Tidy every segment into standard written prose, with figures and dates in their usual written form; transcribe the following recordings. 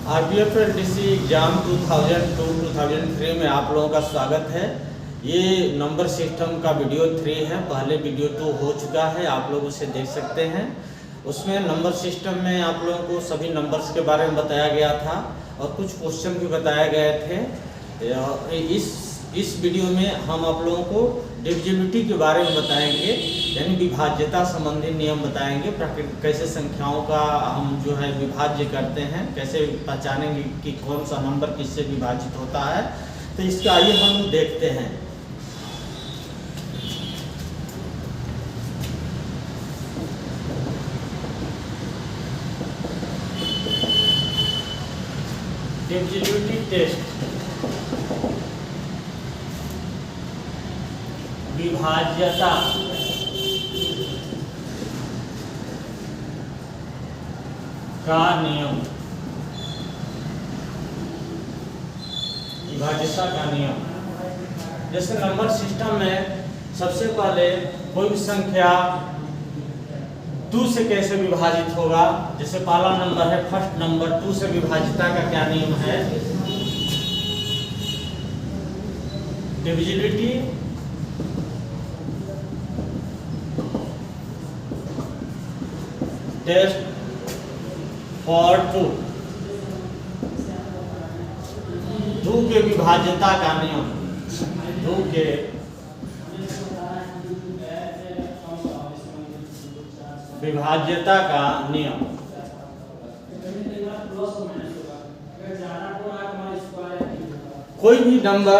RBFLDC exam 2002-2003 में आप लोगों का स्वागत है। ये नंबर सिस्टम का वीडियो 3 है। पहले वीडियो 2 हो चुका है, आप लोग उसे देख सकते हैं। उसमें नंबर सिस्टम में आप लोगों को सभी नंबर्स के बारे में बताया गया था और कुछ क्वेश्चन भी बताए गए थे। इस वीडियो में हम आप लोगों को डिविजिबिलिटी के बारे में बताएंगे, यानी विभाज्यता संबंधी नियम बताएंगे। कैसे संख्याओं का हम जो है विभाज्य करते हैं, कैसे पहचानेंगे कि कौन सा नंबर किससे विभाजित होता है। तो इसका आइए हम देखते हैं। डिविजिबिलिटी टेस्ट, विभाज्यता का नियम। विभाज्यता का नियम जैसे नंबर सिस्टम में सबसे पहले कोई भी संख्या 2 से कैसे विभाजित होगा। जैसे पहला नंबर है, फर्स्ट नंबर 2 से विभाज्यता का क्या नियम है। डिविजिबिलिटी टेस्ट फॉर 2 के विभाज्यता का नियम। 2 के विभाज्यता का नियम। कोई भी नंबर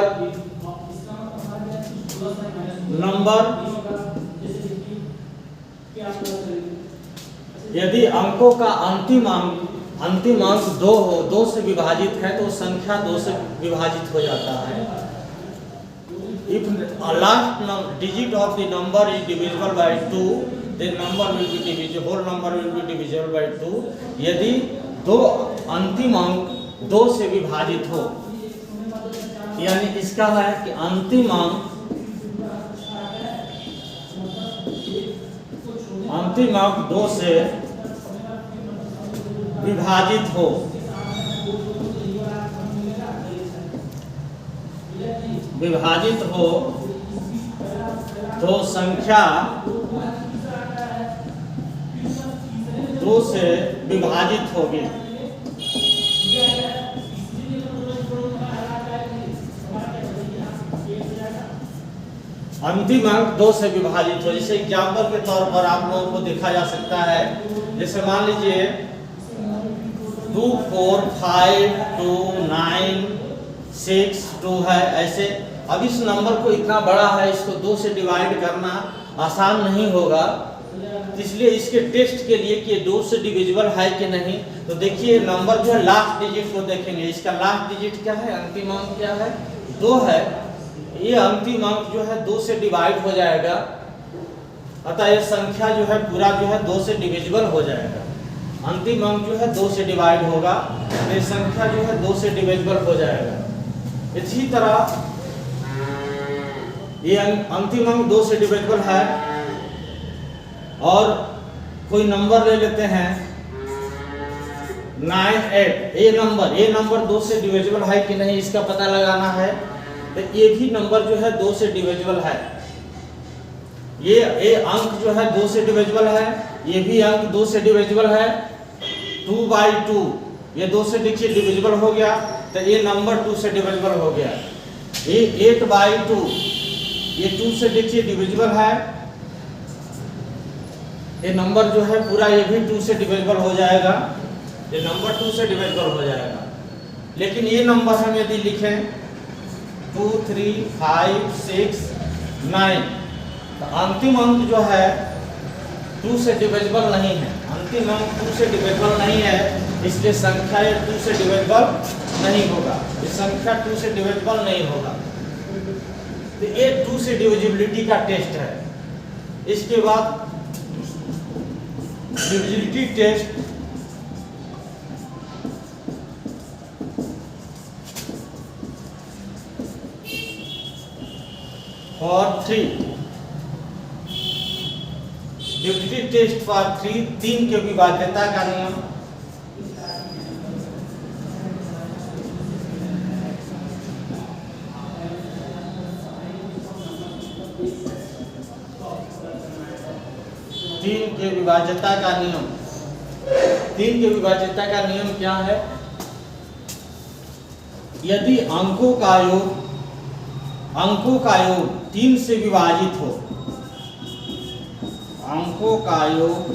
यदि अंकों का अंतिम अंक 2 हो, 2 से विभाजित है तो संख्या 2 से विभाजित हो जाता है। If last digit of the number is divisible by 2, then number will be divisible, whole number will be divisible by 2। यदि दो अंतिम अंक 2 से विभाजित हो, यानी इसका है कि अंतिम अंक 2 से विभाजित हो, तो संख्या 2 से विभाजित होगी। अंतिम अंक 2 से विभाजित हो। जैसे एग्जाम्पल के तौर पर आप लोगों को देखा जा सकता है। जैसे मान लीजिए 2 4 5 2 9 6 2 है। ऐसे अब इस नंबर को इतना बड़ा है, इसको 2 से डिवाइड करना आसान नहीं होगा। इसलिए इसके टेस्ट के लिए कि 2 से डिविजिबल है कि नहीं, तो देखिए नंबर जो है लास्ट डिजिट को देखेंगे। इसका लास्ट डिजिट क्या है, अंतिम अंक क्या है, 2 है। ये अंतिम अंक जो है 2 से डिवाइड हो जाएगा, अतः ये संख्या जो है पूरा जो है 2 से डिविजिबल हो जाएगा। अंतिम अंक जो है 2 से डिवाइड होगा तो ये संख्या जो है 2 से डिविजिबल हो जाएगा। इसी तरह ये अंतिम अंक 2 से डिविजिबल है। और कोई नंबर ले लेते हैं 9 8। ये नंबर 2 से डिविजिबल है कि नहीं इसका पता लगाना है। तो ये भी नंबर जो है 2 से डिविजिबल है। ये अंक जो है 2 से डिविजिबल है, ये भी अंक 2 से डिविजिबल है। 2/2 ये 2 से देखिए डिविजिबल हो गया, तो ये नंबर 2 से डिविजिबल हो गया। ये 8/2 ये 2 से देखिए डिविजिबल है। ये नंबर जो है पूरा ये भी 2 से डिविजिबल हो जाएगा। ये नंबर 2 से डिविजिबल हो जाएगा। लेकिन ये नंबर हम यदि लिखें 2 3 5 6 9, तो अंतिम अंक जो है 2 से डिविजिबल नहीं है। अंतिम अंक 2 से डिविजिबल नहीं है, इसलिए संख्या 2 से डिविजिबल नहीं होगा। ये संख्या 2 से डिविजिबल नहीं होगा। तो ये 2 से डिविजिबिलिटी का टेस्ट है। इसके बाद divisibility test for 3। Divisibility test for 3 के विभाज्यता का नियम। के विभाज्यता का नियम, 3 के विभाज्यता का नियम क्या है? यदि अंकों का योग 3 से विभाजित हो, अंकों का योग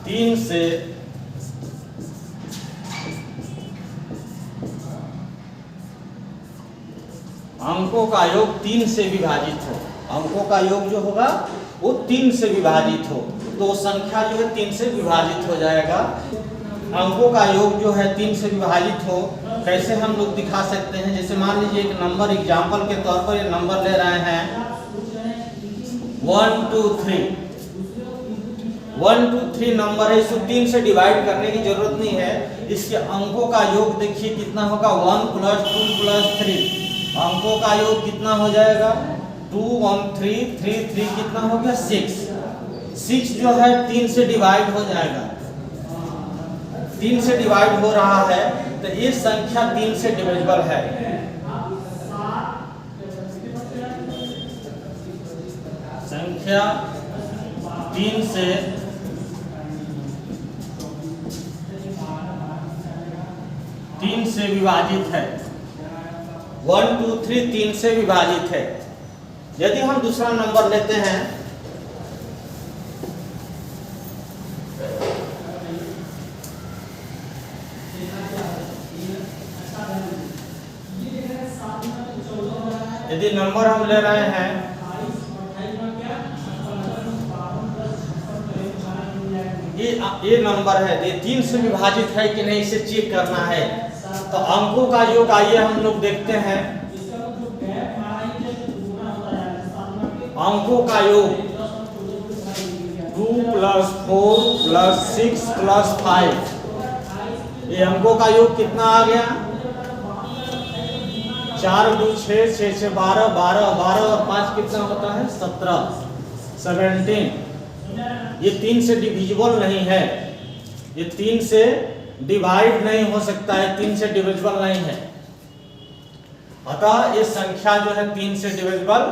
3 से अंकों का योग 3 से विभाजित हो, अंकों का योग जो होगा वो 3 से विभाजित हो, तो संख्या जो है 3 से विभाजित हो जाएगा। अंकों का योग जो है 3 से विभाजित हो, कैसे हम लोग दिखा सकते हैं? जैसे मान लीजिए एक नंबर एग्जाम्पल के तौर पर ये नंबर ले रहे हैं 1 2 3, 1 2 3 नंबर है, इसको 3 से डिवाइड करने की जरूरत नहीं है। इसके अंकों का योग देखिए कितना होगा, 1 + 2 + 3, अंकों का योग कितना हो जाएगा, 2 1 3 3 3 कितना हो गया, 6 जो है 3 से डिवाइड हो जाएगा, 3 से डिवाइड हो रहा है, तो ये संख्या 3 से डिविजिबल है। संख्या 3 से विभाजित है, 1 2 3 3 से विभाजित है। यदि हम दूसरा नंबर लेते हैं, यदि नंबर हम ले रहे हैं ये नंबर है, ये 3 से विभाजित है कि नहीं इसे चेक करना है। तो अंकों का योग आइए हम लोग देखते हैं, अंकों का योग 2 + 4 + 6 + 5, ये अंकों का योग कितना आ गया, 4 2 6 6 6 12 12 12 और 5 कितना होता है, 17। ये 3 से डिविजिबल नहीं है, ये 3 से डिवाइड नहीं हो सकता है, 3 से डिविजिबल नहीं है। अतः ये संख्या जो है 3 से डिविजिबल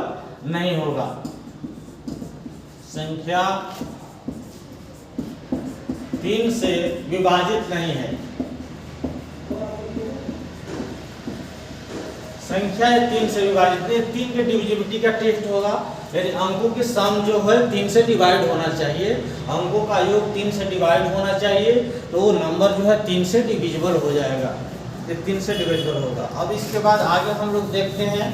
नहीं होगा। संख्या 3 से विभाजित नहीं है, संख्या 3 से विभाजित नहीं। 3 के डिविजिबिलिटी का टेस्ट होगा, यदि अंकों के सम जो है 3 से डिवाइड होना चाहिए, अंकों का योग 3 से डिवाइड होना चाहिए, तो वो नंबर जो है 3 से डिविजिबल हो जाएगा, ये 3 से डिविजिबल होगा। अब इसके बाद आगे हम लोग देखते हैं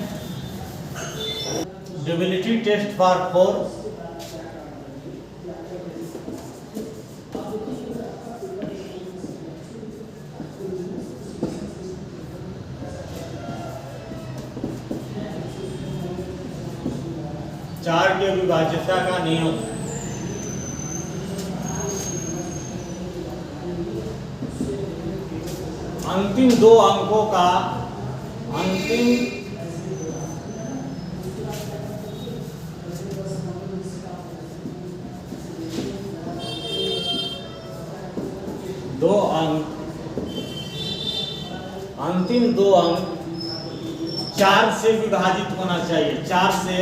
डिविजिबिलिटी टेस्ट फॉर 4। चार के विभाज्यता का नियम, अंतिम 2 अंकों का अंतिम दो अंक 4 से विभाजित होना चाहिए, 4 से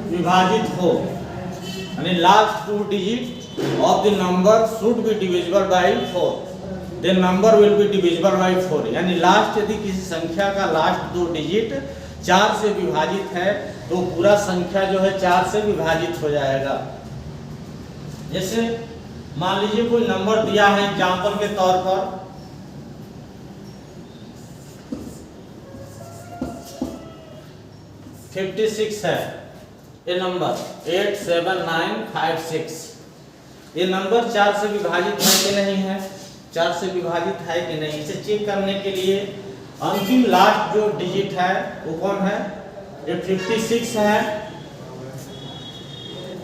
विभाजित हो, यानी last 2 digit of the number should be divisible bye 4, the number will be divisible bye 4। यानी लास्ट यदि किसी संख्या का लास्ट 2 डिजिट 4 से विभाजित है तो पूरा संख्या जो है 4 से विभाजित हो जाएगा। जैसे मान लीजिए कोई नंबर दिया है एग्जाम्पल के तौर पर 56 है, ये नंबर 87956, ये नंबर 4 से विभाजित है कि नहीं है, 4 से विभाजित है कि नहीं, इसे चेक करने के लिए अंतिम लास्ट जो डिजिट है वो कौन है, ये 56 है।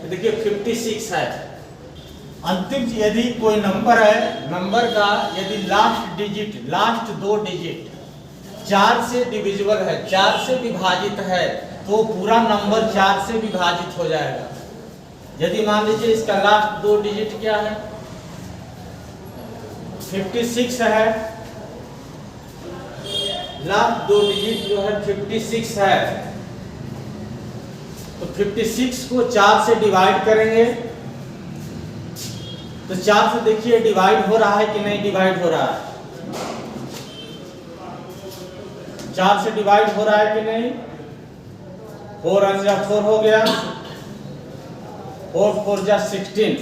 देखिए 56 है। अंतिम यदि कोई नंबर है, नंबर का यदि लास्ट डिजिट, लास्ट 2 डिजिट 4 से डिविजिबल है, 4 से विभाजित है, तो पूरा नंबर 4 से विभाजित हो जाएगा। यदि मान लीजिए इसका लास्ट 2 डिजिट क्या है, 56 है, लास्ट दो डिजिट जो है 56 है, तो 56 को 4 से डिवाइड करेंगे तो 4 से देखिए डिवाइड हो रहा है कि नहीं डिवाइड हो रहा है, 4 से डिवाइड हो रहा है कि नहीं। 4 × 4 हो गया, 4 × 4 = 16,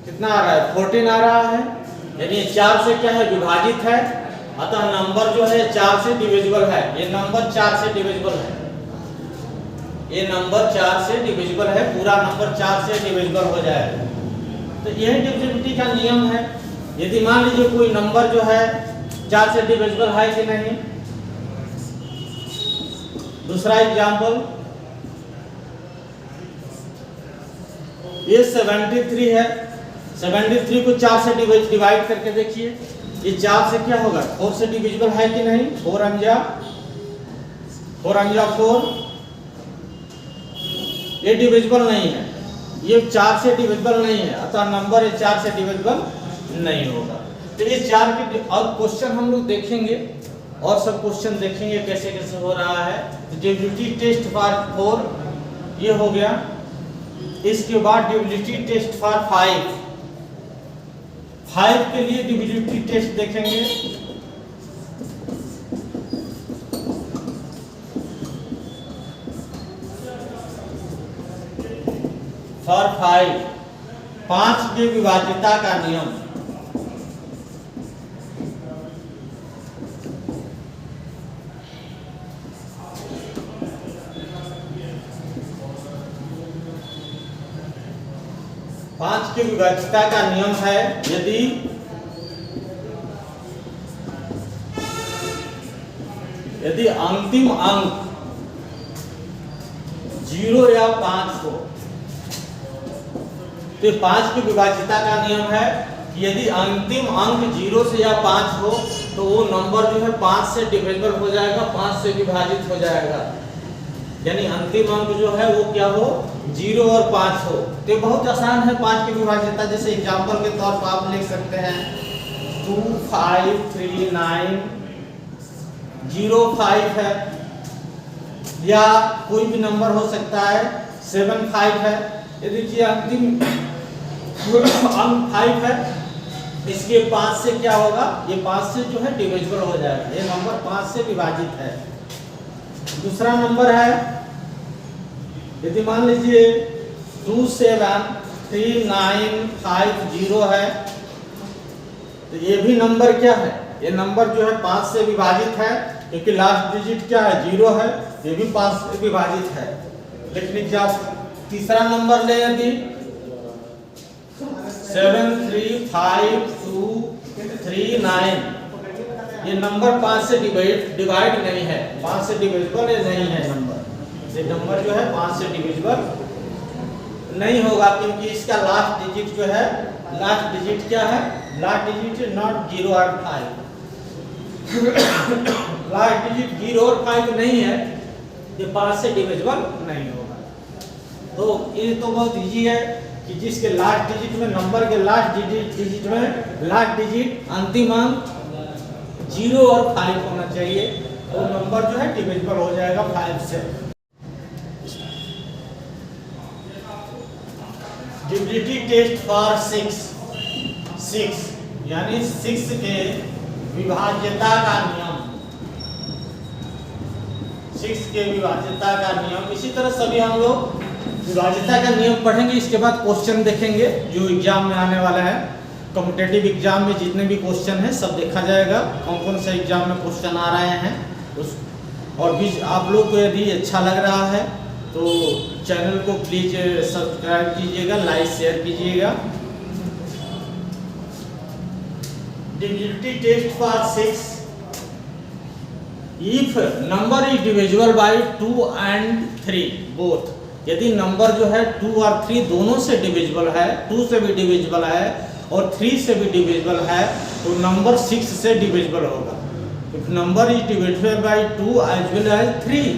कितना आ रहा है 14 आ रहा है, यानी 4 से क्या है विभाजित है, अतः नंबर जो है 4 से डिविजिबल है। ये नंबर 4 से डिविजिबल है, ये नंबर 4 से डिविजिबल है, पूरा नंबर 4 से डिविजिबल हो जाएगा। तो यही डिविजिबिलिटी का नियम है। यदि मान लीजिए कोई नंबर जो है 4 से डिविजिबल है कि नहीं। दूसरा एग्जाम्पल, ये 73 है, 73 को 4 से डिवाइड करके देखिए, ये 4 से क्या होगा 4 से डिविजिबल है कि नहीं। 4 × 4 ये डिविजिबल नहीं है, ये 4 से डिविजिबल नहीं है, अतः नंबर ये 4 से डिविजिबल नहीं होगा। तो ये 4 के और क्वेश्चन हम लोग देखेंगे और सब क्वेश्चन देखेंगे कैसे कैसे हो रहा है। तो डिविजिबिलिटी टेस्ट फॉर 4 ये हो गया। इसके बाद डिविजिबिलिटी टेस्ट फॉर 5 के लिए डिविजिबिलिटी टेस्ट देखेंगे। फॉर 5 के विभाज्यता का नियम। पांच के विभाज्यता का नियम है, यदि अंतिम अंक 0 या 5 हो, तो 5 की विभाज्यता का नियम है कि यदि अंतिम अंक 0 से या 5 हो तो वो नंबर जो है 5 से डिविजिबल हो जाएगा, 5 से विभाजित हो जाएगा। यानी अंतिम अंक जो है वो क्या हो 0 और 5 हो। तो बहुत आसान है 5 की विभाज्यता। जैसे एग्जांपल के तौर पर आप लिख सकते हैं 2 5 3 9 0 5 है, या कोई भी नंबर हो सकता है 7 5 है। ये देखिए अंतिम अंक 5 है, इसके 5 से क्या होगा, ये 5 से जो है डिविजिबल हो जाएगा, ये नंबर 5 से विभाजित है। दूसरा नंबर है, यदि मान लीजिए 2 7 3 9 5 0 है, तो ये भी नंबर क्या है, ये नंबर जो है 5 से विभाजित है, क्योंकि लास्ट डिजिट क्या है 0 है, ये भी 5 से विभाजित है। लेकिन जब तीसरा नंबर ले यदि 7 3 5 2 3 9, ये नंबर 5 से डिवाइड नहीं है, 5 से डिविजिबल नहीं है नंबर। ये नंबर जो है 5 से डिविजिबल नहीं होगा, क्योंकि इसका लास्ट डिजिट जो है, लास्ट डिजिट क्या है, लास्ट डिजिट नॉट 0 और 5, लास्ट डिजिट 0 और 5 नहीं है, ये 5 से डिविजिबल नहीं होगा। तो ये तो बहुत इजी है कि जिसके लास्ट डिजिट में, नंबर के लास्ट डिजिट में लास्ट डिजिट अंतिम अंक 0 और 5 होना चाहिए, तो नंबर जो है डिविजिबल हो जाएगा 5 से। डिविजिबिलिटी टेस्ट फॉर 6 यानी 6 के विभाज्यता का नियम, 6 के विभाज्यता का नियम। इसी तरह सभी हम लोग विभाज्यता का नियम पढ़ेंगे, इसके बाद क्वेश्चन देखेंगे जो एग्जाम में आने वाला है। कॉम्पिटिटिव एग्जाम में जितने भी क्वेश्चन हैं सब देखा जाएगा, कौन कौन से एग्जाम में क्वेश्चन आ रहे हैं उस। और भी आप लोग को यदि अच्छा लग रहा है तो चैनल को प्लीज सब्सक्राइब कीजिएगा, लाइक शेयर कीजिएगा। Divisibility test for 6, if number is divisible by 2 and 3 both, यदि नंबर जो है 2 और 3 दोनों से डिविजिबल है, 2 से भी डिविजिबल है और 3 से भी डिविजिबल है, तो नंबर 6 से डिविजिबल होगा। If number is divisible by 2 as well as 3,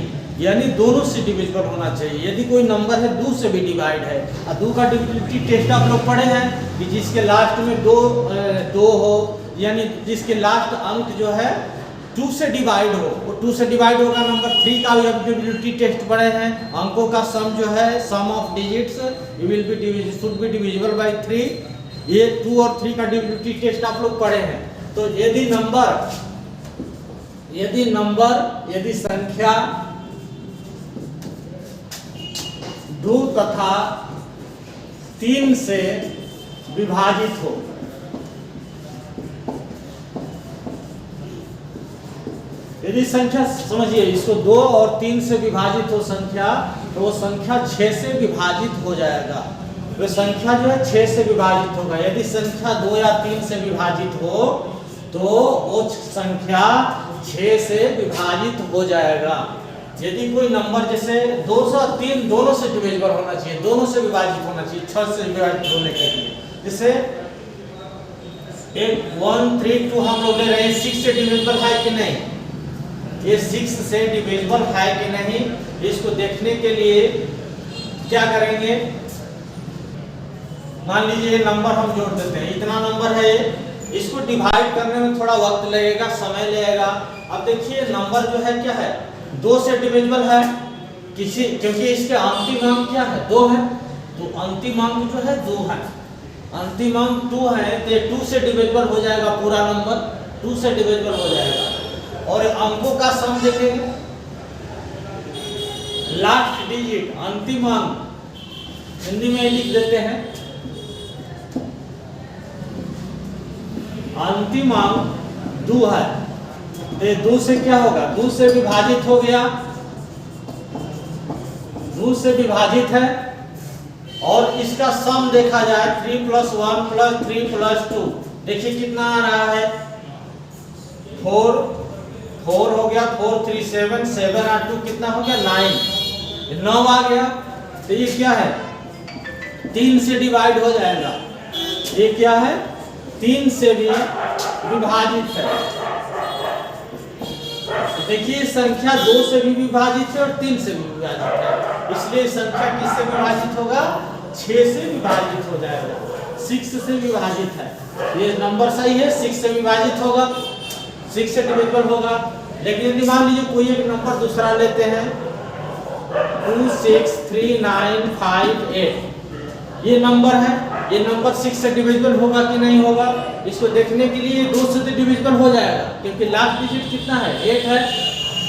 यानी दोनों से डिविजिबल होना चाहिए। यदि कोई नंबर है 2 से भी डिवाइड है, और 2 का डिविजिबिलिटी टेस्ट आप लोग पढ़े हैं कि जिसके लास्ट में 2 हो यानी जिसके लास्ट अंक जो है 2 से डिवाइड हो, वो 2 से डिवाइड होगा। नंबर 3 का एबिलिटी टेस्ट पढ़े हैं, अंकों का सम जो है sum of digits should be divisible by 3। ये 2 और 3 का एबिलिटी टेस्ट आप लोग पढ़े हैं। तो यदि संख्या 2 तथा 3 से विभाजित हो, यदि संख्या, समझिए इसको, 2 और 3 से विभाजित हो संख्या, तो वो संख्या 6 से विभाजित हो जाएगा। वो संख्या जो है 6 से विभाजित होगा। यदि संख्या 2 या 3 से विभाजित हो तो वो संख्या 6 से विभाजित हो जाएगा। यदि कोई नंबर जैसे 2 और 3 दोनों से डिविजिबल होना चाहिए, दोनों से विभाजित होना चाहिए 6 से विभाजित होने के लिए। जैसे एक 1 3 2 हम लोग ले रहे हैं, 6 से डिविजिबल है कि नहीं, ये 6 से डिविजिबल है कि नहीं, इसको देखने के लिए क्या करेंगे, मान लीजिए ये नंबर हम जोड़ देते हैं, इतना नंबर है, इसको डिवाइड करने में थोड़ा वक्त लगेगा, समय लगेगा। अब देखिए नंबर जो है क्या है, 2 से डिविजिबल है, क्योंकि इसके अंतिम अंक क्या है, 2 है, तो अंतिम अंक जो है 2 है, अंतिम अंक 2 है, तो 2 से डिविजिबल हो जाएगा, पूरा नंबर 2 से डिविजिबल हो जाएगा। और अंकों का सम देखेंगे, लास्ट डिजिट, अंतिम अंक, हिंदी में लिख देते हैं, अंतिम अंक 2 है, तो 2 से क्या होगा, 2 से विभाजित हो गया, 2 से विभाजित है। और इसका सम देखा जाए 3 + 1 + 3 + 2, देखिए कितना आ रहा है, 4 हो गया, 4 3 7 7 और 2 कितना हो गया, 9 आ गया। तो ये क्या है, 3 से डिवाइड हो जाएगा, ये क्या है, 3 से भी विभाजित है। देखिए संख्या 2 से भी विभाजित है और 3 से भी विभाजित है, इसलिए संख्या किससे विभाजित होगा, 6 से विभाजित हो जाएगा, 6 से विभाजित है। ये नंबर सही है, 6 से विभाजित होगा, 6 से डिविजिबल होगा। लेकिन यदि मान लीजिए कोई एक नंबर दूसरा लेते हैं, 2 6 3 9 5 8, ये नंबर है, ये नंबर 6 से डिविजिबल होगा कि नहीं होगा, इसको देखने के लिए 2 से डिविजिबल हो जाएगा, क्योंकि लास्ट डिजिट कितना है, 8 है,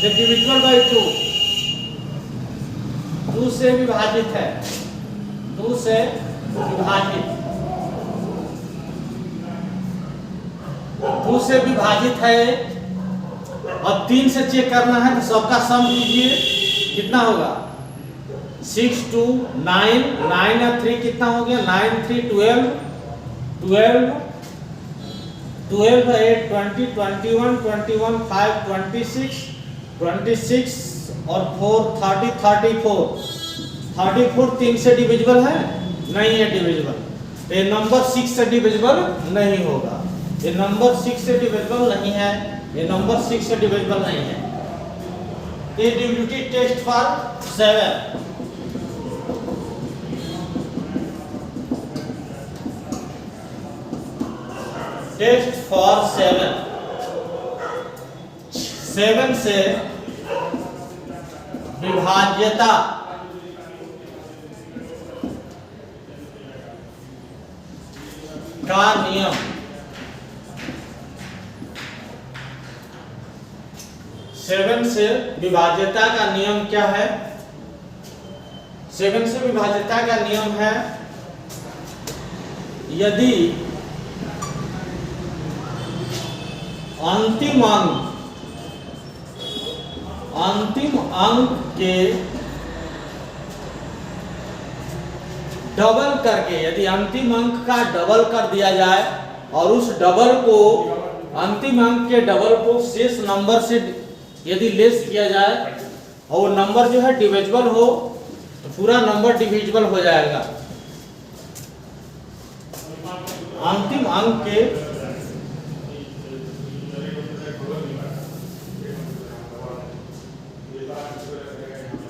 तो डिविजिबल बाय 2 से विभाजित है, 2 से विभाजित, 2 से विभाजित है। अब 3 से चेक करना है, तो सबका सम कीजिए, कितना होगा, 6 2 9 9 और 3 कितना हो गया, 9 3 12 12 12 8 20 21 21 5 26 26 और 4 30 34 34 3 से डिविजिबल है, नहीं है डिविजिबल। ये नंबर 6 से डिविजिबल नहीं होगा, ये नंबर 6 से डिविजिबल नहीं है, ये नंबर 6 से डिविजिबल नहीं है। ये divisibility test for 7, test for 7 से विभाज्यता का नियम, 7 से विभाज्यता का नियम क्या है, 7 से विभाज्यता का नियम है, यदि अंतिम अंक के डबल करके, यदि अंतिम अंक का डबल कर दिया जाए और उस डबल को, अंतिम अंक के डबल को शेष नंबर से यदि लेस किया जाए और वो नंबर जो है डिविजिबल हो, तो पूरा नंबर डिविजिबल हो जाएगा। अंतिम अंक के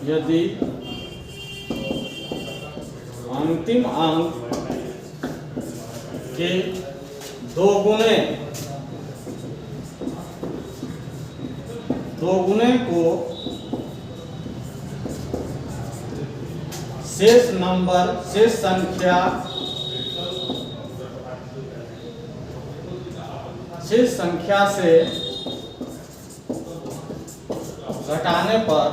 यदि अंतिम अंक के 2 गुने दोगुने को शेष संख्या से घटाने पर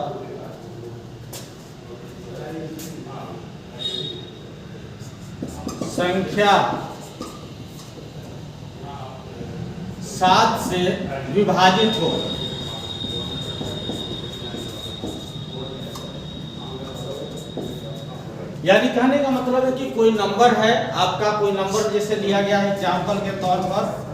संख्या 7 से विभाजित हो। यानी कहने का मतलब है कि कोई नंबर है, आपका कोई नंबर जैसे लिया गया है एग्जाम्पल के तौर पर,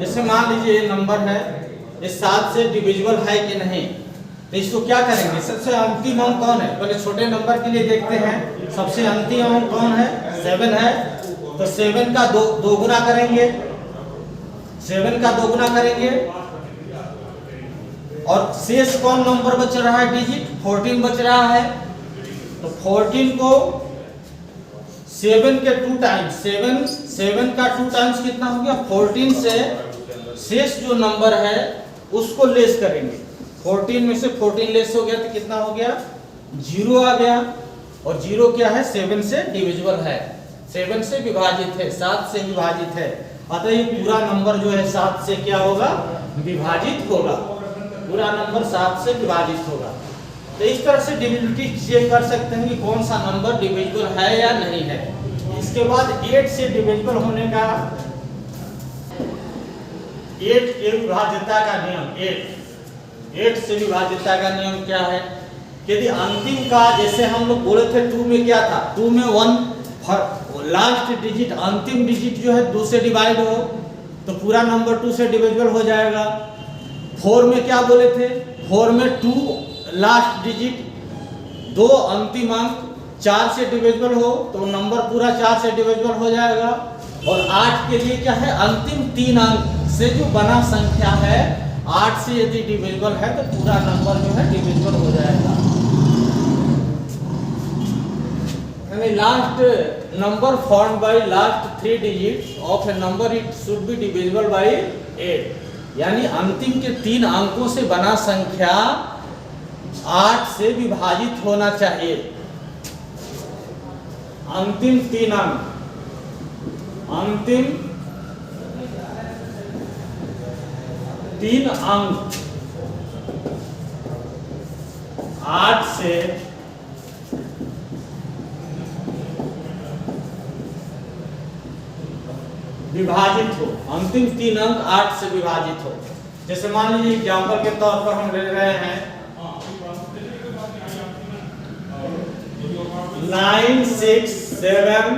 जैसे मान लीजिए ये नंबर है, ये 7 से डिविजिबल है कि नहीं, तो इसको क्या करेंगे, सबसे अंतिम अंक कौन है, पहले छोटे नंबर के लिए देखते हैं। सबसे अंतिम अंक कौन है, 7 है, तो 7 का दो गुना करेंगे, 7 का 2 गुना करेंगे, और शेष कौन नंबर बच रहा है, डिजिट 14 बच रहा है। तो 14 को 7 के 2 टाइम्स, 7 का 2 टाइम्स कितना हो गया, 14 से शेष जो नंबर है उसको लेस करेंगे। 14 में से 14 लेस हो गया तो कितना हो गया, 0 आ गया, और 0 क्या है, 7 से डिविजिबल है, 7 से विभाजित है, 7 से विभाजित है। अतः ये पूरा नंबर जो है 7 से क्या होगा, विभाजित होगा, पूरा नंबर 7 से विभाजित होगा। तो इस तरह से डिविजिबिलिटी चेक कर सकते हैं कि कौन सा नंबर डिविजिबल है या नहीं है। इसके बाद 8 से डिविजिबल होने का, 8 के विभाज्यता का नियम, 8 से विभाज्यता का नियम क्या है, यदि अंतिम का, जैसे हम लोग बोले थे 2 में क्या था, 2 में 1 लास्ट डिजिट, अंतिम डिजिट जो है 2 से डिवाइड हो तो पूरा नंबर 2 से डिविजिबल हो जाएगा। 4 में क्या बोले थे, 4 में 2 लास्ट डिजिट, 2 अंतिम अंक 4 से डिविजिबल हो तो नंबर पूरा 4 से डिविजिबल हो जाएगा। और 8 के लिए क्या है, अंतिम 3 अंक से जो बना संख्या है, 8 से यदि डिविजिबल है तो पूरा नंबर जो है डिविजिबल हो जाएगा। Last number formed by last 3 digits of a number it should be divisible by 8, यानी अंतिम के 3 अंकों से बना संख्या 8 से विभाजित होना चाहिए। अंतिम 3 अंक, अंतिम 3 अंक 8 से विभाजित हो, अंतिम 3 अंक 8 से विभाजित हो। जैसे मान लीजिए एग्जाम्पल के तौर पर हम ले रहे हैं 967,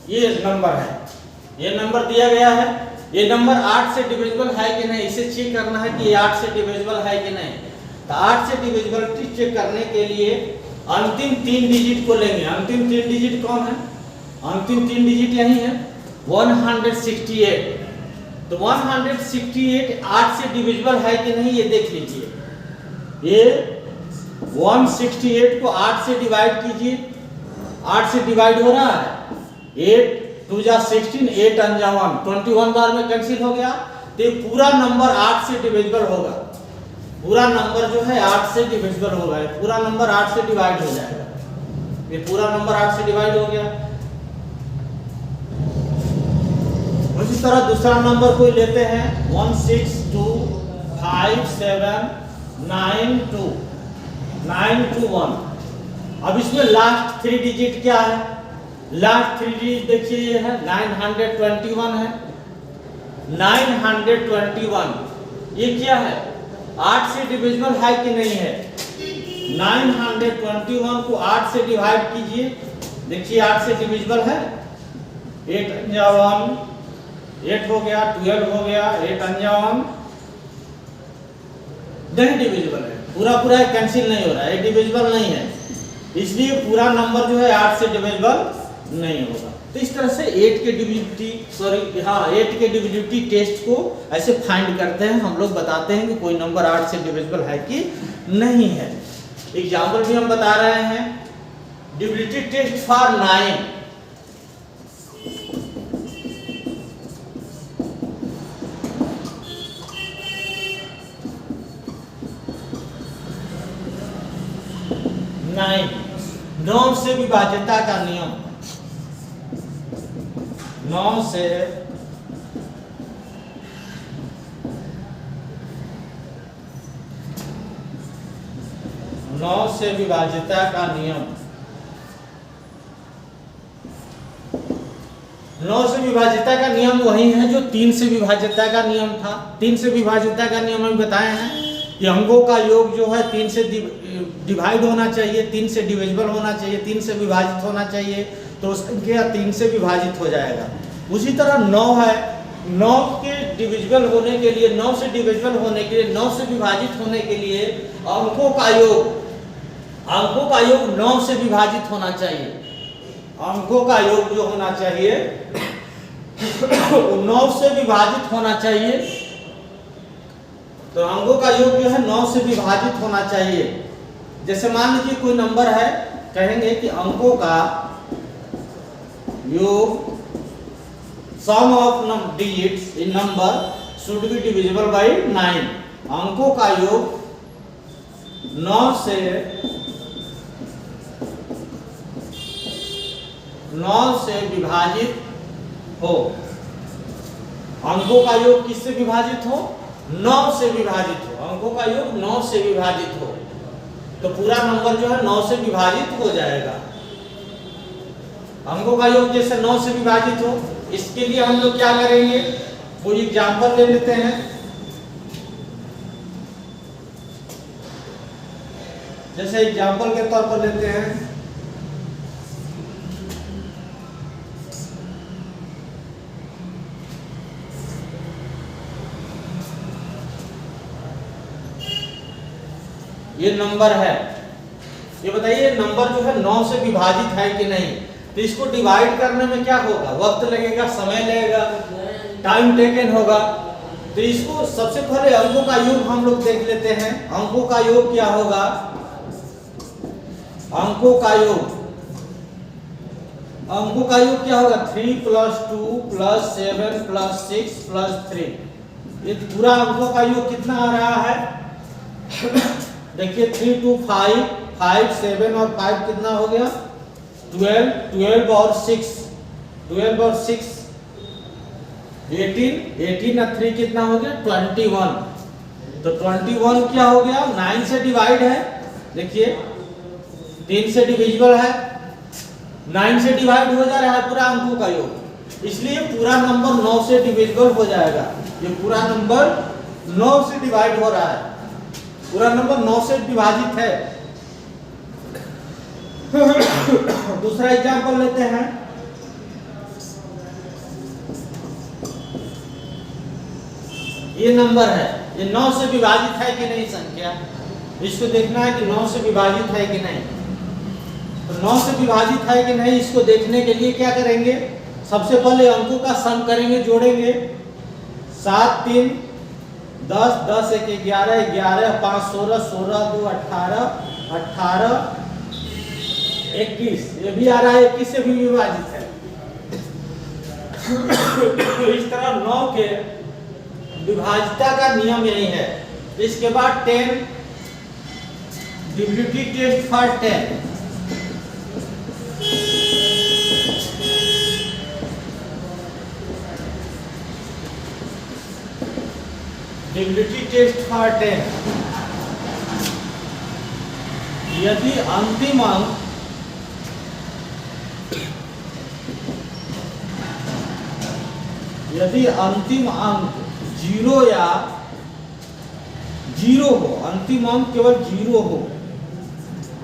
ये नंबर है, ये नंबर दिया गया है। ये नंबर 8 से डिविजिबल है कि नहीं, इसे चेक करना है कि ये 8 से डिविजिबल है कि नहीं। तो 8 से डिविजिबिलिटी चेक करने के लिए अंतिम 3 डिजिट को लेंगे। अंतिम 3 डिजिट कौन है, अंतिम 3 डिजिट यही है 168। तो 168 8 से डिविजिबल है कि नहीं ये देख लीजिए। ये 168 को 8 से डिवाइड कीजिए, 8 से डिवाइड हो रहा है, 8 2 जा 16, 8 1 जा 1, 21 बार में कैंसिल हो गया। तो ये पूरा नंबर 8 से डिविजिबल होगा, पूरा नंबर जो है 8 से डिविजिबल होगा, पूरा नंबर 8 से डिवाइड हो जाएगा। ये पूरा नंबर 8 से डिवाइड हो गया। उसी तरह दूसरा नंबर कोई लेते हैं 1625792 अब इसमें लास्ट 3 डिजिट क्या है, लास्ट 3 डिजिट देखिए ये है 921 है। 921 ये क्या है, 8 से डिविजिबल है कि नहीं है। 921 को 8 से डिवाइड कीजिए, देखिए 8 से डिविजिबल है। 8 अंजा 1, 8 हो गया, 12 हो गया, 8 अंजा 1 नहीं डिविजिबल है, पूरा पूरा कैंसिल नहीं हो रहा है, डिविजिबल नहीं है, इसलिए पूरा नंबर जो है 8 से डिविजिबल नहीं होगा। तो इस तरह से 8 के डिविजिबिलिटी टेस्ट को ऐसे फाइंड करते हैं हम लोग, बताते हैं कि कोई नंबर 8 से डिविजिबल है कि नहीं है। एग्जाम्पल भी हम बता रहे हैं। डिविजिबिलिटी टेस्ट फॉर 9, नाइन 9 से विभाज्यता का नियम, 9 से विभाज्यता का नियम, 9 से विभाज्यता का नियम वही है जो 3 से विभाज्यता का नियम था। 3 से विभाज्यता का नियम हम बताए हैं कि अंकों का योग जो है 3 से डिवाइड होना चाहिए, 3 से डिविजिबल होना चाहिए, 3 से विभाजित होना चाहिए, तो संख्या 3 से विभाजित हो जाएगा। उसी तरह 9 है, 9 के डिविजिबल होने के लिए, 9 से डिविजिबल होने के लिए, 9 से विभाजित होने के लिए अंकों का योग 9 से विभाजित होना चाहिए। अंकों का योग जो होना चाहिए 9 से विभाजित होना चाहिए। तो अंकों का योग जो है 9 से विभाजित होना चाहिए। जैसे मान लीजिए कोई नंबर है, कहेंगे कि अंकों का योग sum of digits in number should be divisible by 9। अंकों का योग 9 से विभाजित हो। अंकों का योग किससे विभाजित हो? 9 से विभाजित हो। अंकों का योग 9 से विभाजित हो, तो पूरा नंबर जो है 9 से विभाजित हो जाएगा। अंकों का योग जैसे 9 से विभाजित हो, इसके लिए हम लोग क्या करेंगे, कोई एग्जाम्पल ले लेते हैं। जैसे एग्जाम्पल के तौर पर लेते हैं ये नंबर है, ये बताइए नंबर जो है 9 से विभाजित है कि नहीं। तो इसको डिवाइड करने में क्या होगा, वक्त लगेगा, समय लगेगा, टाइम टेकन होगा। तो इसको सबसे पहले अंकों का योग हम लोग देख लेते हैं। अंकों का योग क्या होगा, अंकों का योग क्या होगा, 3 + 2 + 7 + 6 + 3। ये पूरा अंकों का योग कितना आ रहा है देखिए 3 2 5 5 7 और 5 कितना हो गया 12 12 और 6 12 और 6 18 18 और 3 कितना हो गया 21। तो 21 क्या हो गया, 9 से डिवाइड है, देखिए 3 से डिविजिबल है, 9 से डिवाइड हो जा रहा है पूरा अंकों का योग, इसलिए पूरा नंबर 9 से डिविजिबल हो जाएगा। ये पूरा नंबर 9 से डिवाइड हो रहा है, पूरा नंबर 9 से विभाजित है। दूसरा एग्जांपल लेते हैं। ये नंबर है, ये 9 से विभाजित है कि नहीं संख्या, इसको देखना है कि 9 से विभाजित है कि नहीं। तो 9 से विभाजित है कि नहीं, इसको देखने के लिए क्या करेंगे, सबसे पहले अंकों का सम करेंगे, जोड़ेंगे। 7 3 10 10 1 11 11 5 16 16 2 18 18 21, ये भी आ रहा है, 21 से भी विभाजित है। इस तरह 9 के विभाज्यता का नियम यही है। इसके बाद 10 divisibility test for 10। Divisibility test for 10। यदि अंतिम अंक जीरो या जीरो हो, अंतिम अंक केवल जीरो हो,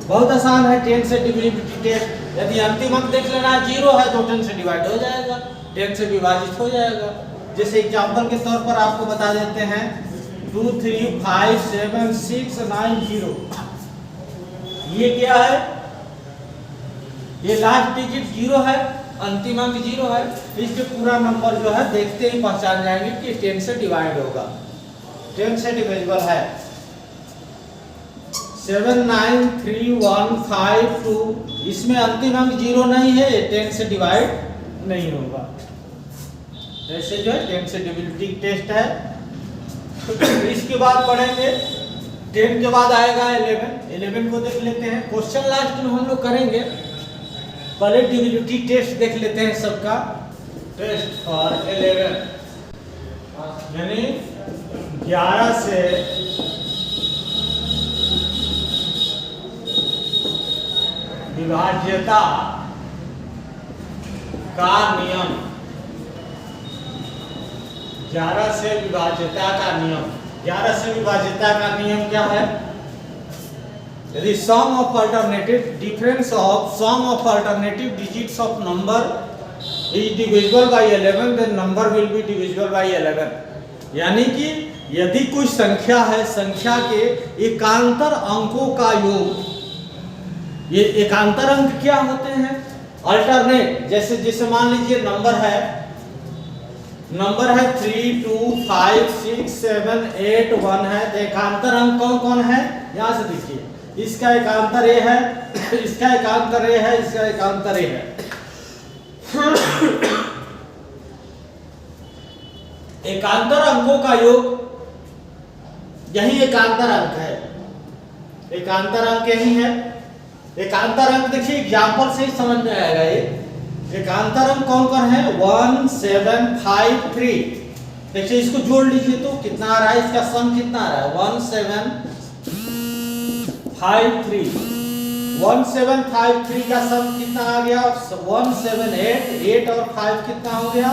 बहुत आसान है 10 से डिविजिबिलिटी टेस्ट। यदि अंतिम अंक देख लेना जीरो है तो 10 से डिवाइड हो जाएगा, 10 से विभाजित हो जाएगा। जैसे एग्जांपल के तौर पर आपको बता देते हैं 2 3 5 7 6 9 0। ये क्या है, ये लास्ट डिजिट जीरो है, अंतिम अंक जीरो है, इसके पूरा नंबर जो है देखते ही पहचान जाएंगे कि 10 से डिवाइड होगा, 10 से डिविजिबल है। 79315 इसमें अंतिम अंक 0 नहीं है, 10 से डिवाइड नहीं होगा। ऐसे जो है 10 से डिविजिबिलिटी टेस्ट है। इसके बाद पढ़ेंगे 10 के बाद आएगा 11 को देख लेते हैं। क्वेश्चन लास्ट में हम लोग करेंगे, पहले डिविजिबिलिटी टेस्ट देख लेते हैं सबका। टेस्ट फॉर 11 यानी 11 से विभाज्यता का नियम। 11 से विभाज्यता का नियम। 11 से विभाज्यता का नियम क्या है? यदि sum of alternative difference of sum of alternative digits of number is divisible by 11 then number will be divisible by 11। यानी कि यदि कोई संख्या है, संख्या के एकांतर अंकों का योग, ये एकांतर अंक क्या होते हैं? अल्टरनेट। जैसे मान लीजिए नंबर है 3 2 5 6 7 8 1 है, तो एकांतर अंक कौन कौन है? यहां से देखिए, इसका एकांतर ए है, इसका एकांतर ए है, इसका एकांतर ए है। एकांतर अंकों का योग यही एकांतर अंक है। एकांतर अंक यही है। एकांतर अंक देखिए एग्जांपल से ही समझ में आएगा। ये एकांतर अंक कौन कौन है? 1 7 5 3। देखिए इसको जोड़ लीजिए तो कितना आ रहा है, इसका सम कितना आ रहा है? 1 7 5 3। 1 7 5 3 का सम कितना आ गया? 1 7 8 8 और 5 कितना हो गया?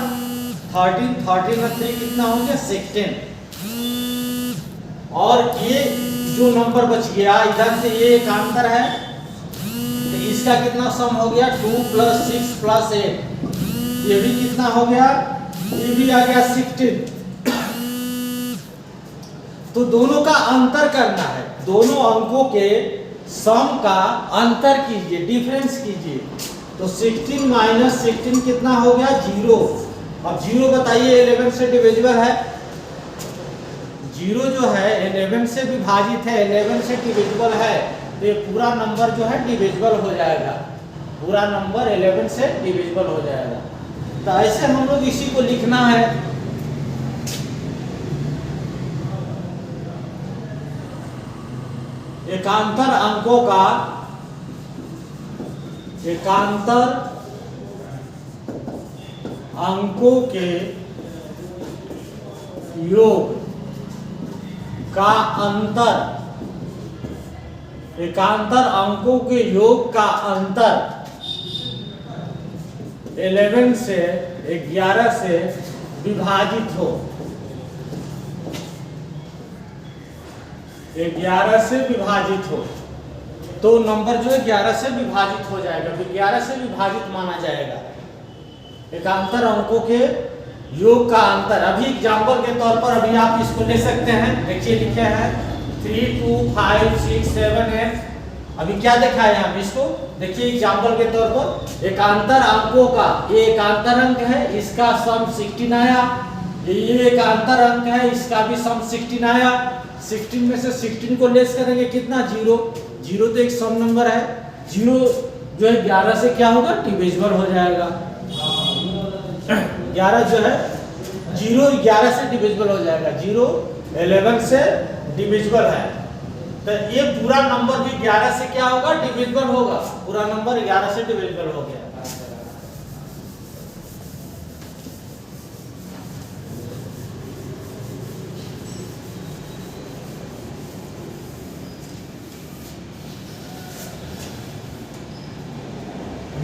13 13 और 3 कितना हो गया? 16। और ये जो नंबर बच गया इधर से, ये एकांतर है, तो इसका कितना सम हो गया? 2 + 6 + 8। ये भी कितना हो गया? ये भी आ गया 16। तो दोनों का अंतर करना है, दोनों अंकों के सम का अंतर कीजिए, डिफरेंस कीजिए। तो 16 - 16 कितना हो गया? 0। अब 0 बताइए 11 से डिविजिबल है? 0 जो है 11 से विभाजित है, 11 से डिविजिबल है, तो ये पूरा नंबर जो है डिविजिबल हो जाएगा। पूरा नंबर 11 से डिविजिबल हो जाएगा। तो ऐसे हम लोग इसी को लिखना है। एकांतर अंकों का अंकों के योग का अंतर, एकांतर अंकों के योग का अंतर 11 से 11 से विभाजित हो। 11 से विभाजित हो तो नंबर जो है 11 से विभाजित हो जाएगा, फिर 11 से विभाजित माना जाएगा। एकांतर अंकों के योग का अंतर। अभी एग्जाम्पल के तौर पर अभी आप इसको ले सकते हैं। देखिए लिखे हैं 3 2 5 6 7 8। अभी क्या देखा है हम इसको देखिए एग्जाम्पल के तौर पर। एकांतर अंकों का, ये एकांतर अंक है, इसका सम 16 आया। ये एकांतर अंक है, इसका भी सम 16 आया। 16 में से 16 को लेस करेंगे कितना? 0। 0 तो एक सम नंबर है। 0 जो है 11 से क्या होगा? डिविजिबल हो जाएगा। 11 जो है 0 11 से डिविजिबल हो जाएगा। 0 11 से डिविजिबल है, तो ये पूरा नंबर भी 11 से क्या होगा? डिविजिबल होगा। पूरा नंबर 11 से डिविजिबल हो गया।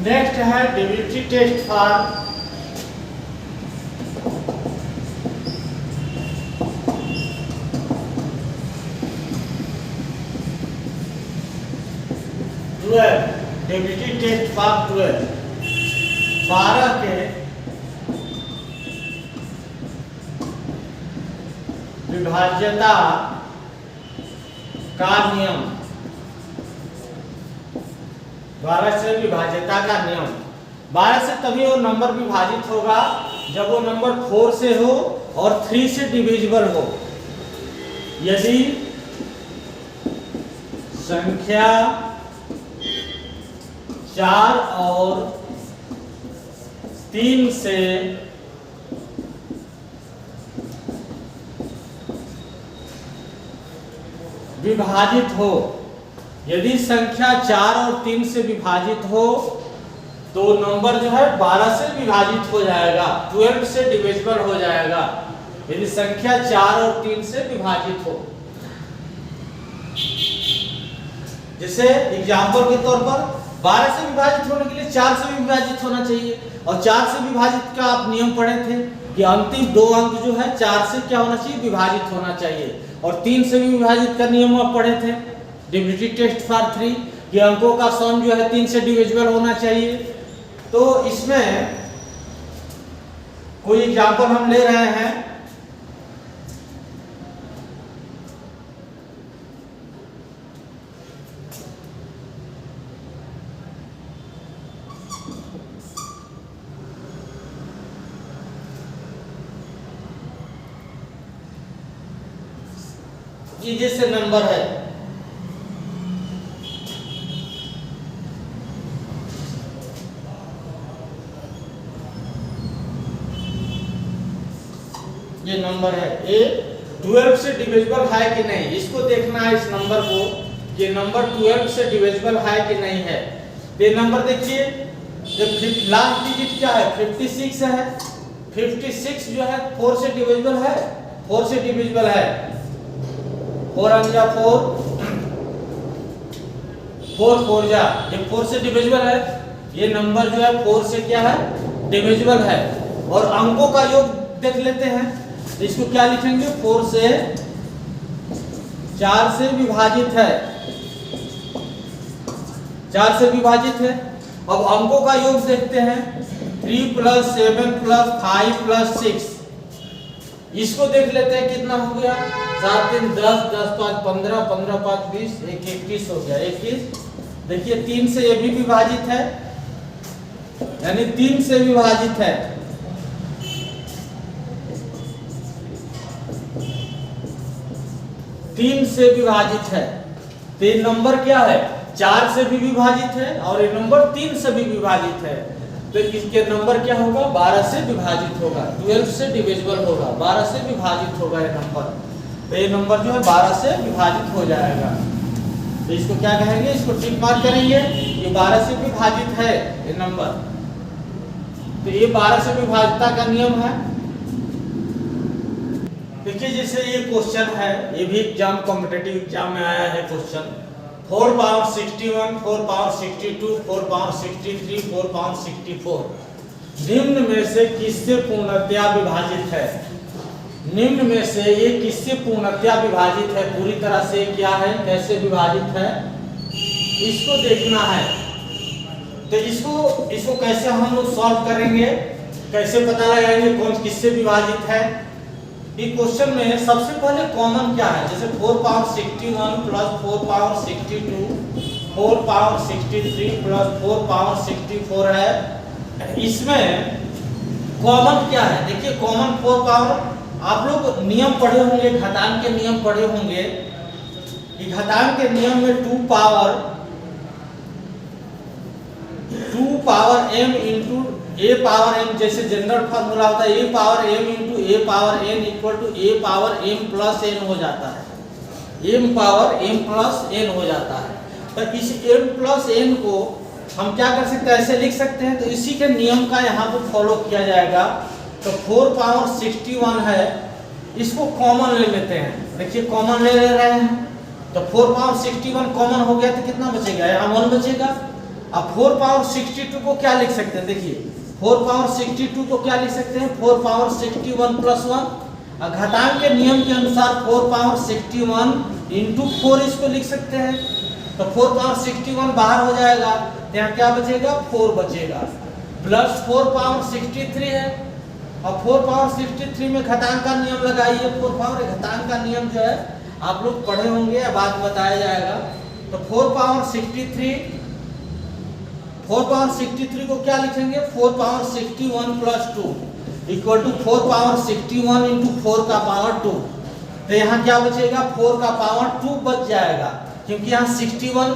नेक्स्ट है divisibility test for divisibility test for 12। 12 के विभाज्यता का नियम। 12 से विभाज्यता का नियम। 12 से तभी वो नंबर विभाजित होगा जब वो नंबर 4 से हो और 3 से डिविजिबल हो। यदि संख्या 4 और 3 से विभाजित हो। यदि संख्या 4 और 3 से विभाजित हो तो नंबर जो है 12 से विभाजित हो जाएगा, 12 से डिविजिबल हो जाएगा। यदि संख्या 4 और 3 से विभाजित हो, जैसे एग्जाम्पल के तौर पर 12 से विभाजित होने के लिए 4 से भी विभाजित होना चाहिए, और 4 से विभाजित का आप नियम पढ़े थे कि अंतिम 2 अंक जो है 4 से क्या होना चाहिए, विभाजित होना चाहिए। और 3 से भी विभाजित का नियम आप पढ़े थे डिविजिबिलिटी टेस्ट फॉर 3 कि अंकों का सम जो है 3 से डिविजिबल होना चाहिए। तो इसमें कोई एग्जाम्पल हम ले रहे हैं, ये जैसे नंबर है ये नंबर है ए 12 से डिविजिबल है कि नहीं, इसको देखना है इस नंबर को कि नंबर 12 से डिविजिबल है कि नहीं है। ये नंबर देखिए, ये लास्ट डिजिट क्या है 56 है, 56 जो है 4 से डिविजिबल है, 4 से डिविजिबल है, 4 अंजा 4, 4 4 जा, ये 4 से डिविजिबल है। ये नंबर जो है 4 से क्या है, डिविजिबल है। और अंकों का योग देख लेते हैं, तो इसको क्या लिखेंगे, 4 से 4 से विभाजित है, 4 से विभाजित है। अब अंकों का योग देखते हैं, 3 + 7 + 5 + 6, इसको देख लेते हैं कितना हो गया, 7 3 10, 10 5 15, 15 5 20, 1 21 हो गया, 21। देखिए 3 से ये भी विभाजित है, यानी 3 से विभाजित है। तीन से विभाजित है, तो ये नंबर क्या है, 4 से भी विभाजित है और ये नंबर 3 से भी विभाजित है। तो इसके नंबर क्या होगा, 12 से विभाजित होगा, 12 से डिविजिबल होगा, 12 से विभाजित होगा ये नंबर। तो ये नंबर जो है 12 से विभाजित हो जाएगा। तो इसको क्या कहेंगे, इसको टिक मार्क करेंगे, ये 12 से विभाजित है ये नंबर। तो ये 12 से विभाजितता का नियम है। देखिए जैसे ये क्वेश्चन है, ये भी एग्जाम कॉम्पिटिटिव एग्जाम में आया है question, 4 power 61, 4 power 62, 4 power 63, 4 power 64 निम्न में से किससे पूर्णतया विभाजित है। निम्न में से ये किससे पूर्णतया विभाजित है, पूरी तरह से क्या है, कैसे विभाजित है, इसको देखना है। तो इसको कैसे हम लोग सॉल्व करेंगे, कैसे पता लगाएंगे कौन किससे विभाजित है। इस क्वेश्चन में सबसे पहले कॉमन क्या है, जैसे 4 पावर 61 + 4 पावर 62, 4 पावर 63 + 4 पावर 64 है। इसमें कॉमन क्या है, देखिए कॉमन 4 पावर, आप लोग नियम पढ़े होंगे, घटान के नियम पढ़े होंगे कि घटान के नियम में 2 power m into a power m, जैसे जनरल फार्मूला होता है a power m into a power n equal to a power m plus n हो जाता है, m power m plus n हो जाता है। तो इस m प्लस n को हम क्या कर सकते हैं, ऐसे लिख सकते हैं। तो इसी के नियम का यहाँ पर फॉलो किया जाएगा। तो 4 पावर 61 है, इसको कॉमन ले लेते हैं, देखिए कॉमन ले रहे हैं। तो 4 पावर 61 कॉमन हो गया तो कितना बचेगा, यहाँ 1 बचेगा। अब 4 पावर 62 को क्या लिख सकते हैं, देखिए 4 पावर 62 को क्या लिख सकते हैं, 4 पावर 61 + 1। घटांक के नियम के अनुसार 4 पावर 61 इंटू 4 इसको लिख सकते हैं। तो 4 पावर 61 बाहर हो जाएगा, तो यहाँ क्या बचेगा, 4 बचेगा, प्लस 4 पावर 63 है। और 4 पावर 63 में घटांक का नियम लगाइए, 4 पावर घटांक का नियम जो है आप लोग पढ़े होंगे या बाद बताया जाएगा। तो 4 पावर 63 को क्या लिखेंगे, 4 power 61 + 2 equal to 4 power 61 into 4 का पावर 2। तो यहाँ क्या बचेगा, 4 का पावर 2 बच जाएगा। क्योंकि यहाँ 61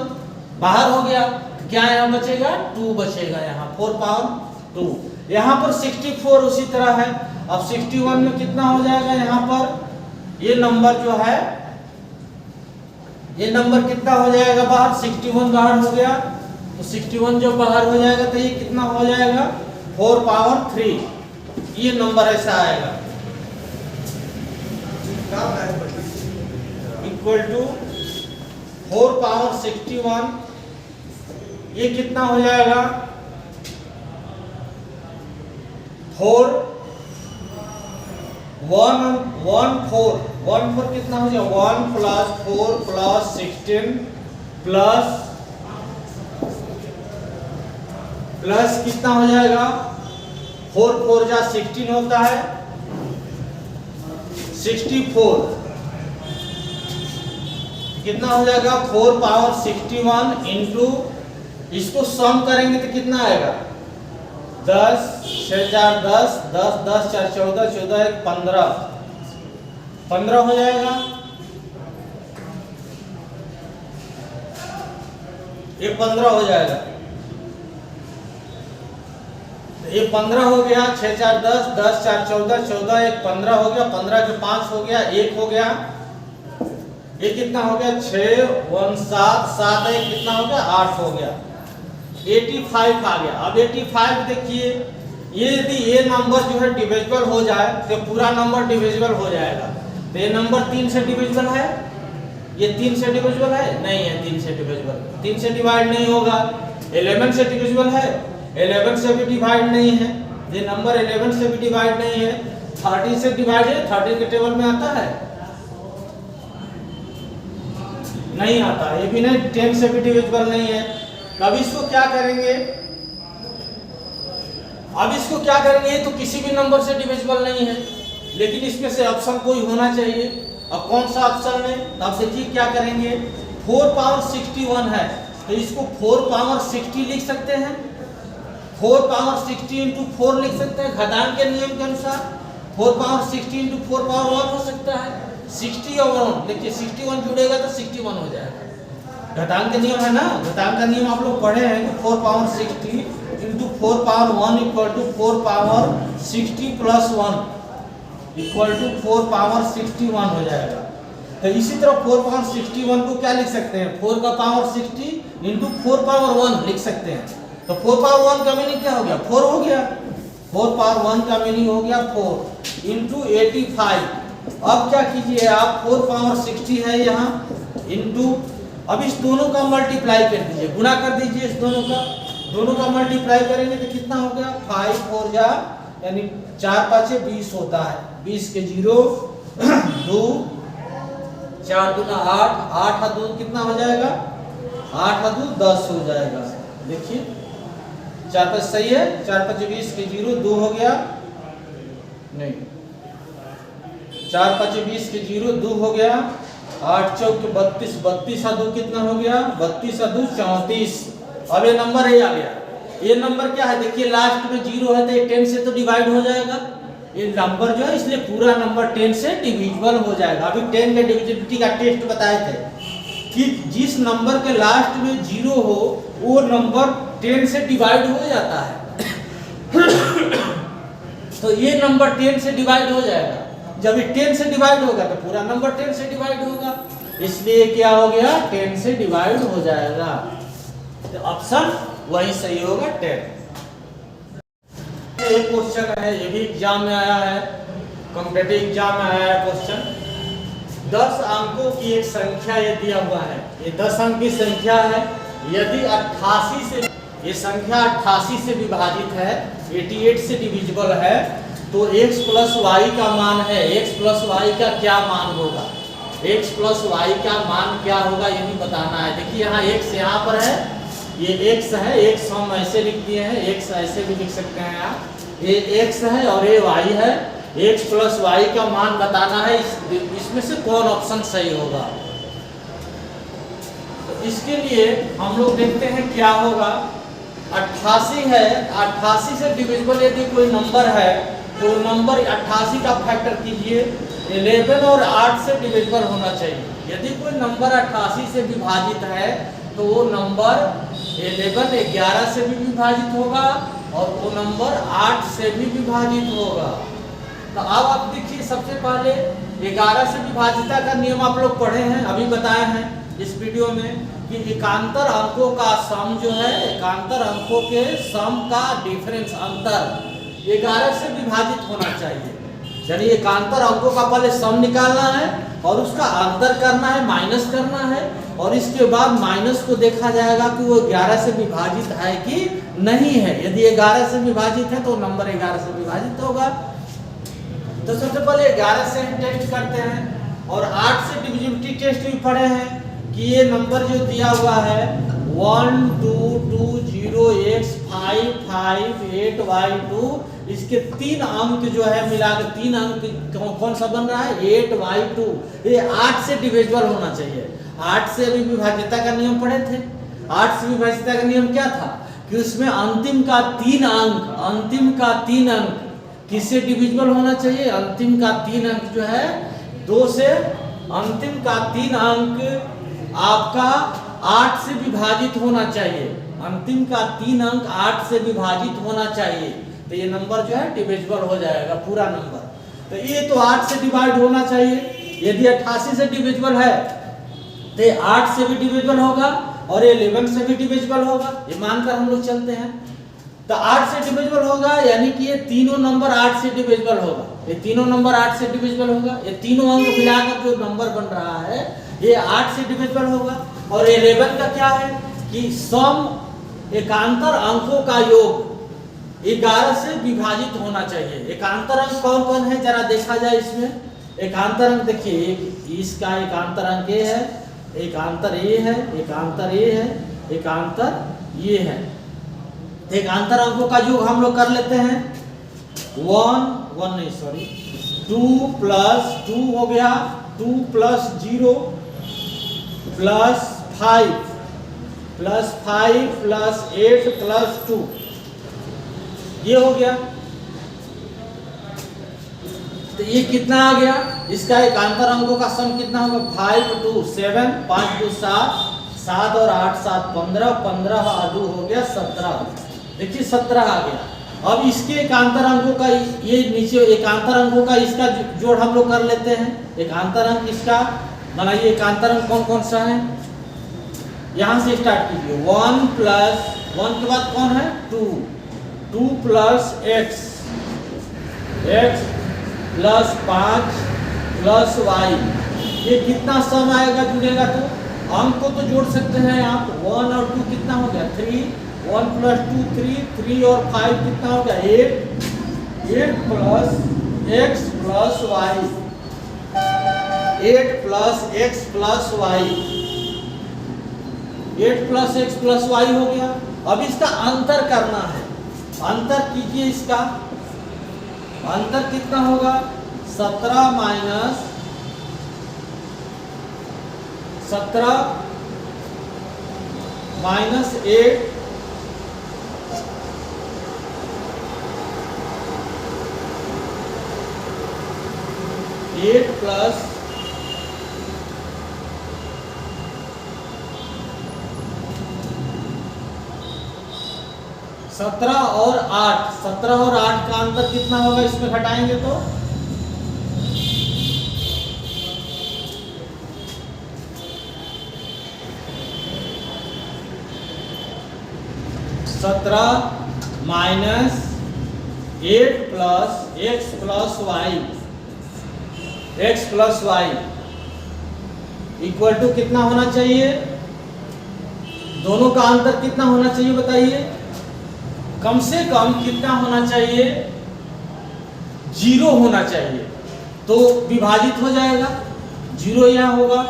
बाहर हो गया, क्या यहाँ बचेगा 2 बचेगा, यहाँ 4 पावर 2। यहाँ पर 64 उसी तरह है। अब 61 में कितना हो जाएगा, यहाँ पर ये नंबर जो है, ये नंबर कितना हो जाएगा बाहर, 61 बाहर हो गया। तो 61 जब बाहर हो जाएगा तो ये कितना हो जाएगा 4 पावर 3, ये नंबर ऐसा आएगा इक्वल टू 4 पावर 61। ये कितना हो जाएगा 4 1 4 कितना हो जाएगा 1 प्लस 4 प्लस 16 प्लस कितना हो जाएगा 4 4 जा 16 होता है 64, कितना हो जाएगा 4 पावर 61 इंटू, इसको सम करेंगे तो कितना आएगा 10 6 4 10 10 10 4 14 14 1 15 15 हो जाएगा। ये 15 हो जाएगा, ये 15 हो गया, 6 4 10 10 4 14 14 1 15 हो गया, 15 के 5 हो गया, 1 हो गया, ये कितना हो गया 6 1 7 7 1 कितना हो गया 8 हो गया, 85 आ गया। अब 85 देखिए, ये यदि ये नंबर जो है डिविजिबल हो जाए तो पूरा नंबर डिविजिबल हो जाएगा। तो ये नंबर 3 से डिविजिबल है, ये 3 से डिविजिबल है नहीं है, 3 से डिविजिबल, 3 से डिवाइड नहीं होगा। 11 से डिविजिबल है, 11 से भी डिवाइड नहीं है, ये नंबर 11 से भी डिवाइड नहीं है। 30 से डिवाइड है, 30 के टेबल में आता है नहीं आता, ये भी नहीं, 10 से भी डिविजिबल नहीं है। अब इसको क्या करेंगे, अब इसको क्या करेंगे, तो किसी भी नंबर से डिविजिबल नहीं है, लेकिन इसमें से ऑप्शन कोई होना चाहिए। अब कौन सा ऑप्शन है, तो आप देखिए क्या करेंगे, 4 पावर 61 है तो इसको 4 पावर 60 लिख सकते हैं, 4 पावर 60 इंटू 4 लिख सकते हैं घटांक के नियम के अनुसार। 4 पावर 60 इंटू 4 पावर 1 हो सकता है, 60 और 1 देखिए 61 जुड़ेगा तो 61 हो जाएगा, घटांक का नियम है ना, घटांक का नियम आप लोग पढ़े हैं कि 4 power 60 into 4 power 1 equal to 4 power 60 plus 1 equal to 4 power 61 हो जाएगा। तो इसी तरह 4 पावर 61 को क्या लिख सकते हैं, 4 का पावर 60 इंटू 4 पावर 1 लिख सकते हैं। तो 4 पावर 1 का मीनिंग क्या हो गया 4 हो गया, 4 पावर 1 का मीनिंग हो गया 4 इंटू 85। अब क्या कीजिए आप, 4 पावर 60 है यहाँ इंटू, अब इस दोनों का मल्टीप्लाई कर दीजिए, गुणा कर दीजिए इस दोनों का मल्टीप्लाई करेंगे तो कितना हो गया 5 4 जा यानी 4 5 20 होता है, 20 के 0 2 4 2 8 8 2 कितना हो जाएगा 8 2 10 हो जाएगा। देखिए 4 5 सही है, 4 5 20 के 0 2 हो गया, नहीं 4 5 20 के 0 2 हो गया, 8 चौक 32 32 2 कितना हो गया 32 2 34। अब ये नंबर ये आ गया, ये नंबर क्या है देखिए लास्ट में 0 है तो ये 10 से तो डिवाइड हो जाएगा, ये नंबर जो है इसलिए पूरा नंबर 10 से डिविजिबल हो जाएगा। अभी 10 के डिविजिबिलिटी का टेस्ट बताए थे कि जिस नंबर के लास्ट में 0 हो वो नंबर 10 से डिवाइड हो जाता है तो ये नंबर 10 से डिवाइड हो जाएगा, जब ये 10 से डिवाइड होगा तो पूरा नंबर 10 से डिवाइड होगा, इसलिए क्या हो गया 10 से डिवाइड हो जाएगा। तो ऑप्शन वही सही होगा 10। एक क्वेश्चन है, ये भी एग्जाम में आया है, कॉम्पिटिटिव एग्जाम में आया है क्वेश्चन। 10 अंकों की एक संख्या ये दिया हुआ है, ये 10 अंक की संख्या है, यदि 88 से ये संख्या 88 से विभाजित है, 88 से डिविजिबल है, तो x प्लस वाई का मान है, x प्लस वाई का क्या मान होगा, x प्लस वाई का मान क्या होगा ये भी बताना है। देखिए यहाँ x यहाँ पर है, ये x है, x हम ऐसे लिख दिए हैं, x ऐसे भी लिख सकते हैं आप, ये x है और ये y है, x प्लस वाई का मान बताना है, इसमें से कौन ऑप्शन सही होगा। तो इसके लिए हम लोग देखते हैं क्या होगा, 88 है, 88 से डिविजिबल यदि कोई नंबर है तो नंबर 88 का फैक्टर कीजिए, 11 और 8 से डिविजिबल होना चाहिए, यदि कोई नंबर 88 से विभाजित है तो वो नंबर 11 से भी विभाजित होगा और वो नंबर 8 से भी विभाजित होगा। तो अब आप देखिए, सबसे पहले 11 से विभाजिता का नियम आप लोग पढ़े हैं, अभी बताए हैं इस वीडियो में कि एकांतर अंकों का सम जो है, एकांतर अंकों के सम का डिफरेंस अंतर 11 से विभाजित होना चाहिए। यानी एकांतर अंकों का पहले सम निकालना है और उसका अंतर करना है, माइनस करना है, और इसके बाद माइनस को देखा जाएगा कि वो 11 से विभाजित है कि नहीं है। यदि 11 से विभाजित है तो नंबर 11 से विभाजित होगा। तो सबसे पहले 11 से हम टेस्ट करते हैं और 8 से डिविजिबिलिटी टेस्ट भी पढ़े हैं कि ये नंबर जो दिया हुआ है 1220x5582, इसके 3 अंक जो है मिलाकर 3 अंक कौन सा बन रहा है 8y2। ये 8 से डिविजिबल होना चाहिए। 8 से अभी विभाज्यता का नियम पढ़े थे। 8 से विभाज्यता का नियम क्या था कि उसमें अंतिम का 3 अंक किससे डिविजिबल होना चाहिए। अंतिम का 3 अंक जो है 2 से, अंतिम का 3 अंक आपका 8 से विभाजित होना चाहिए। अंतिम का 3 अंक 8 से विभाजित होना चाहिए, तो ये नंबर जो है डिविजिबल हो जाएगा पूरा नंबर। तो ये तो 8 से डिवाइड होना चाहिए। यदि 88 से डिविजिबल है तो 8 से भी डिविजिबल होगा और 11 से भी डिविजिबल होगा, ये मानकर हम लोग चलते हैं। तो 8 से डिविजिबल होगा, यानी कि ये तीनों नंबर 8 से डिविजिबल होगा। ये तीनों नंबर 8 से डिविजिबल होगा। ये तीनों अंक मिलाकर जो नंबर बन रहा है ये 8 से डिविजिबल होगा। और 11 का क्या है कि सम एकांतर अंकों का योग 11 से विभाजित होना चाहिए। एकांतर अंक कौन कौन है जरा देखा जाए इसमें। एकांतर अंक देखिए, इसका एकांतर अंक ये है, एकांतर ये है, एकांतर ये है, एकांतर ये है। एकांतर अंकों का योग हम लोग कर लेते हैं 2 प्लस 2 हो गया, 2 प्लस 0 प्लस 5 प्लस 8 प्लस 2, ये हो गया। तो ये कितना आ गया, इसका एकांतर अंकों का सम कितना होगा 5 2 7, 5 2 7, 7 और 8 7 15, 15 और 2 हो गया 17। देखिए 17 आ गया। अब इसके एकांतर अंकों का ये नीचे एकांतर अंकों का इसका जोड़ हम लोग कर लेते हैं। एकांतर अंक इसका बनाइए। एकांतर अंक कौन कौन सा है, यहां से स्टार्ट कीजिए। 1 प्लस 1 के बाद कौन है 2 plus x plus 5 plus y, ये कितना सम आएगा जुड़ेगा। तो अंक को तो जोड़ सकते हैं आप। 1 और 2 कितना हो गया 3, 1 प्लस 2 3 और 5 कितना हो गया 8 plus x plus y, 8 plus x plus y, 8 plus x plus y हो गया। अब इसका अंतर करना है, अंतर कीजिए। इसका अंतर कितना होगा 17 माइनस 8 प्लस 17 और 8, 17 और 8 का अंतर कितना होगा इसमें घटाएंगे तो 17 minus 8 plus x plus y equal to कितना होना चाहिए, दोनों का अंतर कितना होना चाहिए बताइए। कम से कम कितना होना चाहिए 0 होना चाहिए, तो विभाजित हो जाएगा। 0 यहाँ होगा,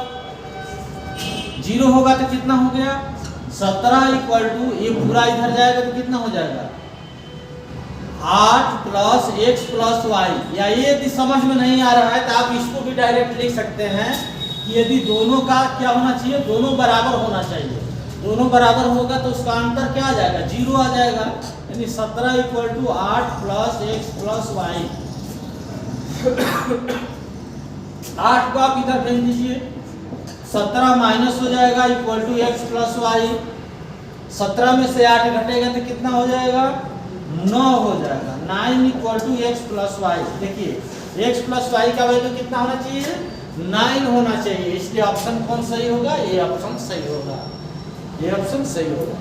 0 होगा तो कितना हो गया 17 इक्वल टू ये पूरा इधर जाएगा तो कितना हो जाएगा 8 प्लस x प्लस y। या ये यदि समझ में नहीं आ रहा है तो आप इसको भी डायरेक्ट लिख सकते हैं कि यदि दोनों का क्या होना चाहिए, दोनों बराबर होना चाहिए। दोनों बराबर होगा तो उसका अंतर क्या आ जाएगा 0 आ जाएगा। यानी 17 equal to 8 plus x plus y। 8 को आप इधर भेज दीजिए 17 माइनस हो जाएगा equal to x plus y. 17 में से 8 घटेगा तो कितना हो जाएगा? 9 हो जाएगा। 9 equal to x plus y. देखिए एक्स प्लस वाई का वैल्यू कितना होना चाहिए? 9 होना चाहिए। इसलिए ऑप्शन कौन सही होगा? ये ऑप्शन सही होगा, ये ऑप्शन सही होगा।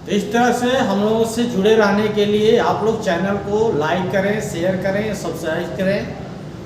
तो इस तरह से हम लोगों से जुड़े रहने के लिए आप लोग चैनल को लाइक करें, शेयर करें, सब्सक्राइब करें।